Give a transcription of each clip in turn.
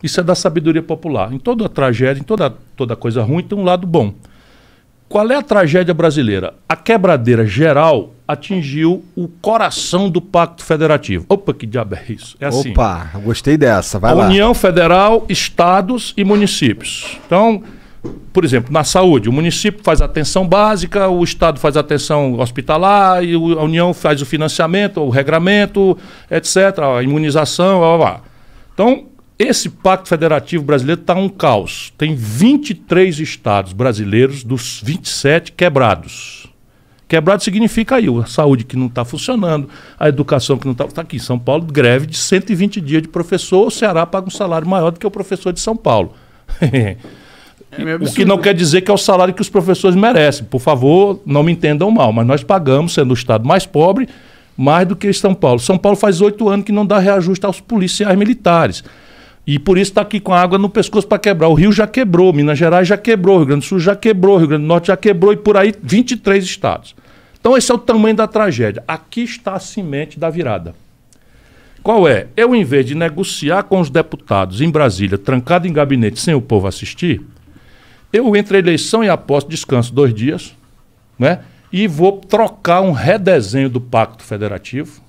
Isso é da sabedoria popular. Em toda tragédia, em toda coisa ruim, tem um lado bom. Qual é a tragédia brasileira? A quebradeira geral atingiu o coração do Pacto Federativo. Opa, que diabo é isso? É assim. Opa, gostei dessa, vai lá. A União Federal, estados e municípios. Então, por exemplo, na saúde, o município faz a atenção básica, o estado faz a atenção hospitalar, e a União faz o financiamento, o regramento, etc., a imunização, blá, blá, blá. Então, esse Pacto Federativo brasileiro está um caos. Tem 23 estados brasileiros dos 27 quebrados. Quebrado significa aí a saúde que não está funcionando, a educação que não está... Está aqui em São Paulo, greve de 120 dias de professor, o Ceará paga um salário maior do que o professor de São Paulo. O que não quer dizer que é o salário que os professores merecem. Por favor, não me entendam mal, mas nós pagamos, sendo o estado mais pobre, mais do que São Paulo. São Paulo faz 8 anos que não dá reajuste aos policiais militares. E por isso está aqui com a água no pescoço para quebrar. O Rio já quebrou, Minas Gerais já quebrou, Rio Grande do Sul já quebrou, Rio Grande do Norte já quebrou e por aí 23 estados. Então esse é o tamanho da tragédia. Aqui está a semente da virada. Qual é? Eu, em vez de negociar com os deputados em Brasília, trancado em gabinete sem o povo assistir, eu entre a eleição e a posse descanso 2 dias, né? E vou trocar um redesenho do Pacto Federativo.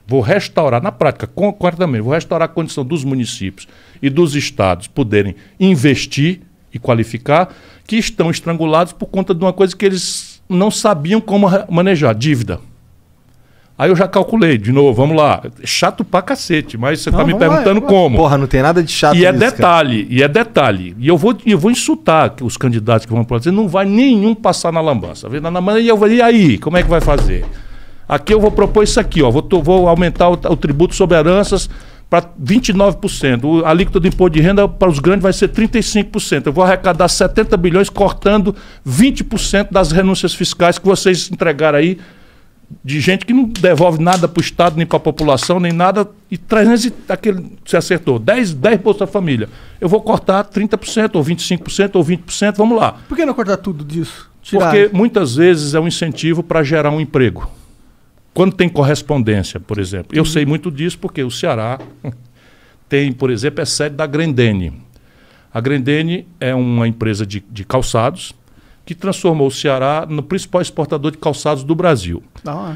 Vou restaurar, na prática, concretamente, vou restaurar a condição dos municípios e dos estados poderem investir e qualificar, que estão estrangulados por conta de uma coisa que eles não sabiam como manejar, dívida. Aí eu já calculei, de novo, vamos lá. Chato pra cacete, mas você está me perguntando como. Porra, não tem nada de chato nisso, detalhe, cara. E é detalhe. E eu vou insultar os candidatos que vão para dizer, não vai nenhum passar na lambança. E eu vou, e aí, como é que vai fazer? Aqui eu vou propor isso aqui, ó. Vou aumentar o tributo sobre heranças para 29%. A alíquota do imposto de renda para os grandes vai ser 35%. Eu vou arrecadar 70 bilhões cortando 20% das renúncias fiscais que vocês entregaram aí, de gente que não devolve nada para o Estado, nem para a população, nem nada. E 300, você acertou, 10 Bolsa Família. Eu vou cortar 30%, ou 25%, ou 20%, vamos lá. Por que não cortar tudo disso? Tirar? Porque muitas vezes é um incentivo para gerar um emprego. Quando tem correspondência, por exemplo. Eu sei muito disso porque o Ceará tem, por exemplo, é sede da Grendene. A Grendene é uma empresa de calçados que transformou o Ceará no principal exportador de calçados do Brasil.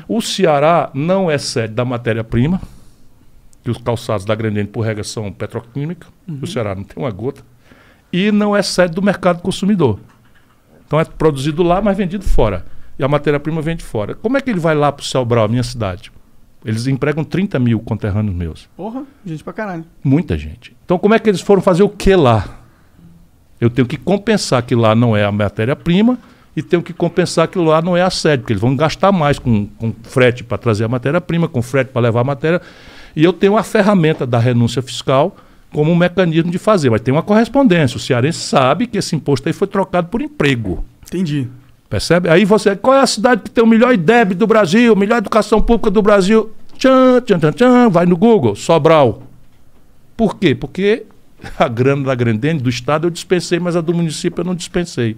O Ceará não é sede da matéria-prima, que os calçados da Grendene, por regra, são petroquímica. O Ceará não tem uma gota. E não é sede do mercado consumidor. Então é produzido lá, mas vendido fora. E a matéria-prima vem de fora. Como é que ele vai lá para o Celbral, minha cidade? Eles empregam 30 mil conterrâneos meus. Porra, gente pra caralho. Muita gente. Então como é que eles foram fazer o que lá? Eu tenho que compensar que lá não é a matéria-prima e tenho que compensar que lá não é a sede, porque eles vão gastar mais com frete para trazer a matéria-prima, com frete para levar a matéria. E eu tenho a ferramenta da renúncia fiscal como um mecanismo de fazer. Mas tem uma correspondência. O cearense sabe que esse imposto aí foi trocado por emprego. Entendi. Percebe? Aí você, qual é a cidade que tem o melhor IDEB do Brasil, melhor educação pública do Brasil? Tchan, tchan, tchan, tchan, vai no Google, Sobral. Por quê? Porque a grana da Grendene, do estado, eu dispensei, mas a do município eu não dispensei.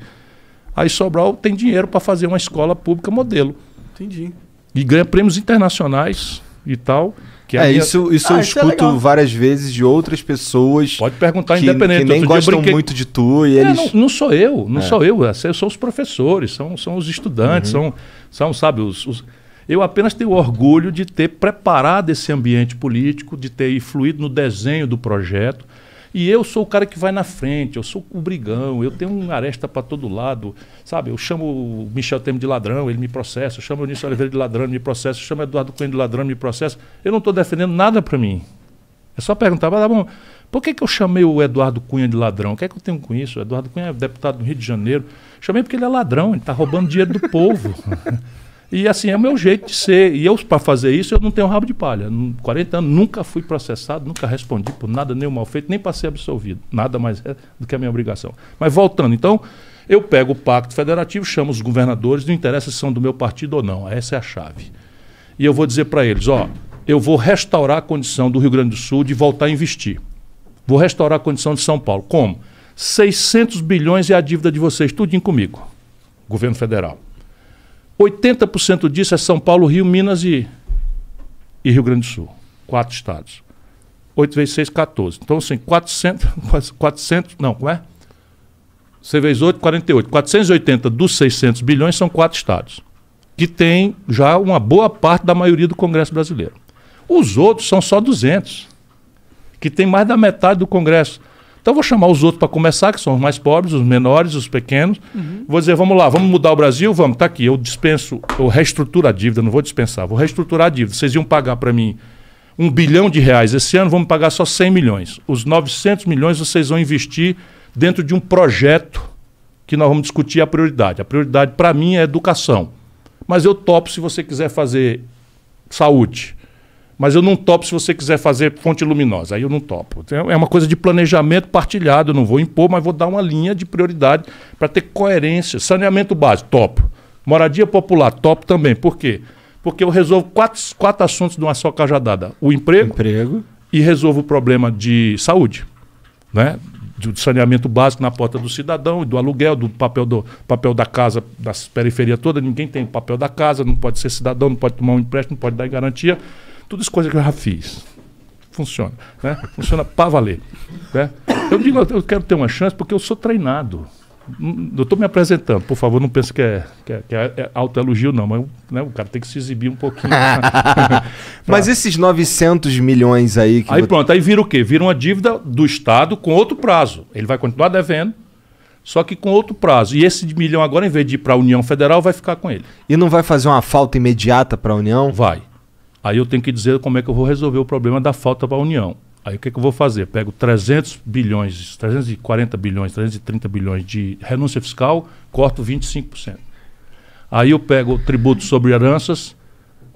Aí Sobral tem dinheiro para fazer uma escola pública modelo. Entendi. E ganha prêmios internacionais e tal. Que isso eu escuto várias vezes de outras pessoas. Pode perguntar, independente. Que nem gostam muito de tu. E eles... Não sou eu, não sou eu. São os professores, são os estudantes, são sabe, eu apenas tenho orgulho de ter preparado esse ambiente político, de ter influído no desenho do projeto. E eu sou o cara que vai na frente, eu sou o brigão, eu tenho uma aresta para todo lado, sabe? Eu chamo o Michel Temer de ladrão, ele me processa, eu chamo o Eunício Oliveira de ladrão, ele me processa, eu chamo o Eduardo Cunha de ladrão, ele me processa. Eu não estou defendendo nada para mim. É só perguntar, mas, bom, por que eu chamei o Eduardo Cunha de ladrão? O que é que eu tenho com isso? O Eduardo Cunha é deputado do Rio de Janeiro. Chamei porque ele é ladrão, ele está roubando dinheiro do povo. E assim, é o meu jeito de ser. E eu, para fazer isso, eu não tenho rabo de palha. 40 anos, nunca fui processado, nunca respondi por nada, nem mal feito, nem para ser absolvido. Nada mais é do que a minha obrigação. Mas voltando, então, eu pego o Pacto Federativo, chamo os governadores, não interessa se são do meu partido ou não. Essa é a chave. E eu vou dizer para eles, ó, eu vou restaurar a condição do Rio Grande do Sul de voltar a investir. Vou restaurar a condição de São Paulo. Como? 600 bilhões é a dívida de vocês, tudinho comigo, governo federal. 80% disso é São Paulo, Rio, Minas e Rio Grande do Sul. 4 estados. 8 vezes 6, 14. Então, assim, 400 não, como é? Você vezes 8, 48. 480 dos 600 bilhões são 4 estados, que tem já uma boa parte da maioria do Congresso brasileiro. Os outros são só 200, que tem mais da metade do Congresso. Então, eu vou chamar os outros para começar, que são os mais pobres, os menores, os pequenos. Vou dizer, vamos lá, vamos mudar o Brasil? Vamos, tá aqui, eu reestruturo a dívida, não vou dispensar, vou reestruturar a dívida. Vocês iam pagar para mim R$1 bilhão esse ano, vamos pagar só 100 milhões. Os 900 milhões vocês vão investir dentro de um projeto que nós vamos discutir a prioridade. A prioridade para mim é educação. Mas eu topo se você quiser fazer saúde. Mas eu não topo se você quiser fazer fonte luminosa. Aí eu não topo. É uma coisa de planejamento partilhado. Eu não vou impor, mas vou dar uma linha de prioridade para ter coerência. Saneamento básico, topo. Moradia popular, topo também. Por quê? Porque eu resolvo quatro assuntos de uma só cajadada. O emprego. E resolvo o problema de saúde, né? Do saneamento básico na porta do cidadão, do aluguel, do papel da casa, das periferias todas. Ninguém tem papel da casa, não pode ser cidadão, não pode tomar um empréstimo, não pode dar garantia. Tudo isso coisa que eu já fiz. Funciona, né? Funciona para valer, né? Eu digo, eu quero ter uma chance porque eu sou treinado. Eu estou me apresentando, por favor, não pense que é autoelogio, não, mas né, o cara tem que se exibir um pouquinho. Mas esses 900 milhões aí... Aí pronto, aí vira o quê? Vira uma dívida do Estado com outro prazo. Ele vai continuar devendo, só que com outro prazo. E esse milhão agora, em vez de ir para a União Federal, vai ficar com ele. E não vai fazer uma falta imediata para a União? Vai. Aí eu tenho que dizer como é que eu vou resolver o problema da falta para a União. Aí o que eu vou fazer? Pego 300 bilhões, 340 bilhões, 330 bilhões de renúncia fiscal, corto 25%. Aí eu pego o tributo sobre heranças,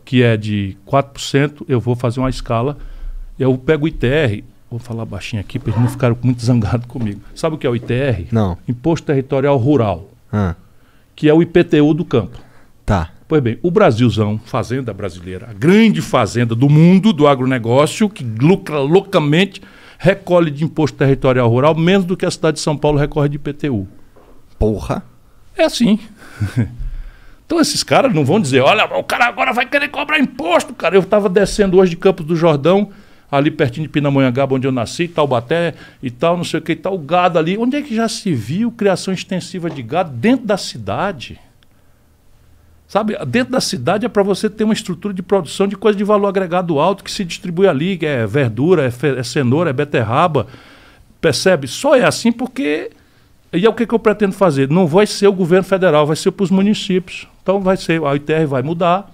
que é de 4%, eu vou fazer uma escala, eu pego o ITR, vou falar baixinho aqui para eles não ficarem muito zangados comigo. Sabe o que é o ITR? Não. Imposto Territorial Rural, que é o IPTU do campo. Tá. Pois bem, o Brasilzão, fazenda brasileira, a grande fazenda do mundo do agronegócio, que lucra loucamente, recolhe de imposto territorial rural menos do que a cidade de São Paulo recorre de IPTU. Porra. É assim. Então esses caras não vão dizer, olha, o cara agora vai querer cobrar imposto, cara. Eu estava descendo hoje de Campos do Jordão, ali pertinho de Pindamonhangaba, onde eu nasci, Taubaté e tal, não sei o que, e tal, o gado ali. Onde é que já se viu criação extensiva de gado dentro da cidade? Sabe, dentro da cidade é para você ter uma estrutura de produção de coisa de valor agregado alto que se distribui ali, que é verdura, é cenoura, é beterraba, percebe? Só é assim porque... E é o que eu pretendo fazer? Não vai ser o governo federal, vai ser para os municípios. Então vai ser, a ITR vai mudar.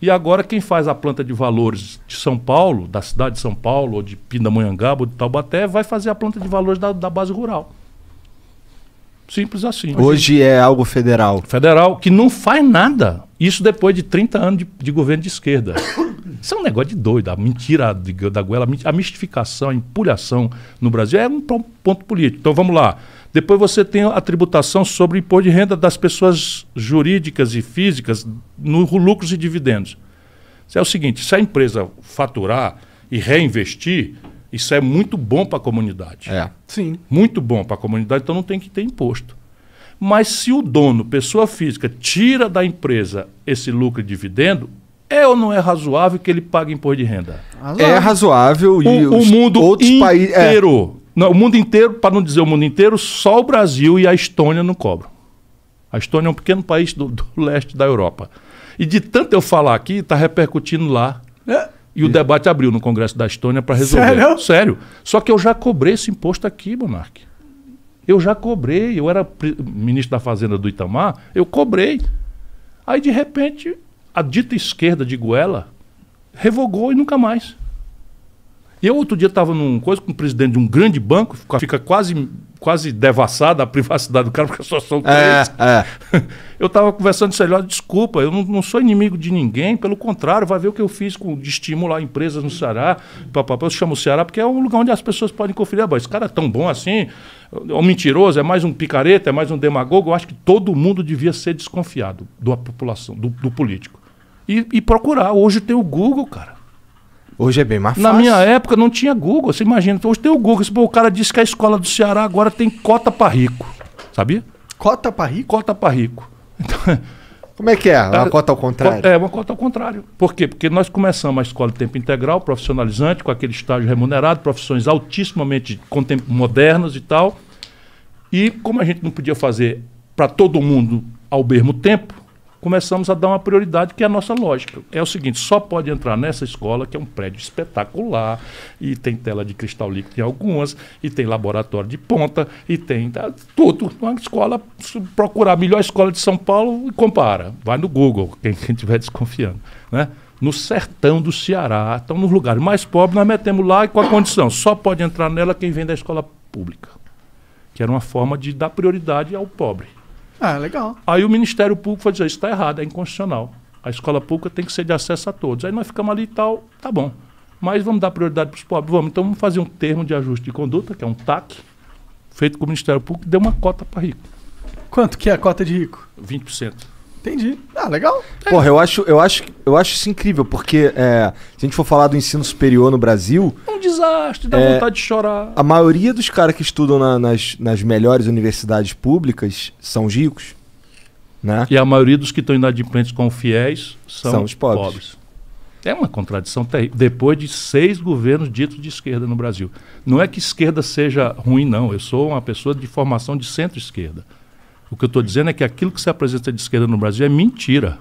E agora quem faz a planta de valores de São Paulo, da cidade de São Paulo, ou de Pindamonhangaba, ou de Taubaté, vai fazer a planta de valores da base rural. Simples assim. Hoje é algo federal. Federal, que não faz nada. Isso depois de 30 anos de governo de esquerda. Isso é um negócio de doido. A mentira da goela, a mistificação, a empulhação no Brasil é um ponto político. Então vamos lá. Depois você tem a tributação sobre o imposto de renda das pessoas jurídicas e físicas no lucros e dividendos. Isso é o seguinte, se a empresa faturar e reinvestir... Isso é muito bom para a comunidade. É. Sim. Muito bom para a comunidade, então não tem que ter imposto. Mas se o dono, pessoa física, tira da empresa esse lucro e dividendo, é ou não é razoável que ele pague imposto de renda? É razoável e o mundo outros países... inteiro. Não, o mundo inteiro, para não dizer o mundo inteiro, só o Brasil e a Estônia não cobram. A Estônia é um pequeno país do leste da Europa. E de tanto eu falar aqui, está repercutindo lá. E o debate abriu no Congresso da Estônia para resolver. Sério? Sério. Só que eu já cobrei esse imposto aqui, Monark. Eu já cobrei. Eu era ministro da Fazenda do Itamar, eu cobrei. Aí, de repente, a dita esquerda de Goela revogou e nunca mais. E eu outro dia estava num coisa com o presidente de um grande banco, fica quase devassada a privacidade do cara, porque só são três. Eu estava conversando com ele, desculpa, eu não sou inimigo de ninguém, pelo contrário, vai ver o que eu fiz de estimular empresas no Ceará. Eu chamo o Ceará porque é um lugar onde as pessoas podem conferir. Esse cara é tão bom assim, é um mentiroso, é mais um picareta, é mais um demagogo. Eu acho que todo mundo devia ser desconfiado da população, do político. E procurar. Hoje tem o Google, cara. Hoje é bem mais fácil. Na minha época não tinha Google, você imagina. Então, hoje tem o Google. O cara disse que a escola do Ceará agora tem cota para rico. Sabia? Cota para rico? Cota para rico. Então, Como é que é? Uma cota ao contrário? É, uma cota ao contrário. Por quê? Porque nós começamos a escola de tempo integral, profissionalizante, com aquele estágio remunerado, profissões altissimamente modernas e tal. E como a gente não podia fazer para todo mundo ao mesmo tempo, começamos a dar uma prioridade, que é a nossa lógica. É o seguinte, só pode entrar nessa escola, que é um prédio espetacular, e tem tela de cristal líquido em algumas, e tem laboratório de ponta, e tem tudo. Uma escola, se procurar a melhor escola de São Paulo, e compara. Vai no Google, quem estiver desconfiando. Né? No sertão do Ceará, então nos lugares mais pobres, nós metemos lá e com a condição, só pode entrar nela quem vem da escola pública. Que era uma forma de dar prioridade ao pobre. Ah, legal. Aí o Ministério Público foi dizer, isso está errado, é inconstitucional. A escola pública tem que ser de acesso a todos. Aí nós ficamos ali e tal, tá bom. Mas vamos dar prioridade para os pobres? Vamos. Então vamos fazer um termo de ajuste de conduta, que é um TAC, feito com o Ministério Público, que deu uma cota para rico. Quanto que é a cota de rico? 20%. Entendi. Ah, legal. Porra, eu acho isso incrível, porque se a gente for falar do ensino superior no Brasil... É um desastre, dá vontade de chorar. A maioria dos caras que estudam nas melhores universidades públicas são os ricos, né? E a maioria dos que estão inadimplentes com fiéis são os pobres. É uma contradição terrível. Depois de 6 governos ditos de esquerda no Brasil. Não é que esquerda seja ruim, não. Eu sou uma pessoa de formação de centro-esquerda. O que eu estou dizendo é que aquilo que se apresenta de esquerda no Brasil é mentira.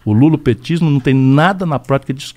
O lulopetismo não tem nada na prática de esquerda.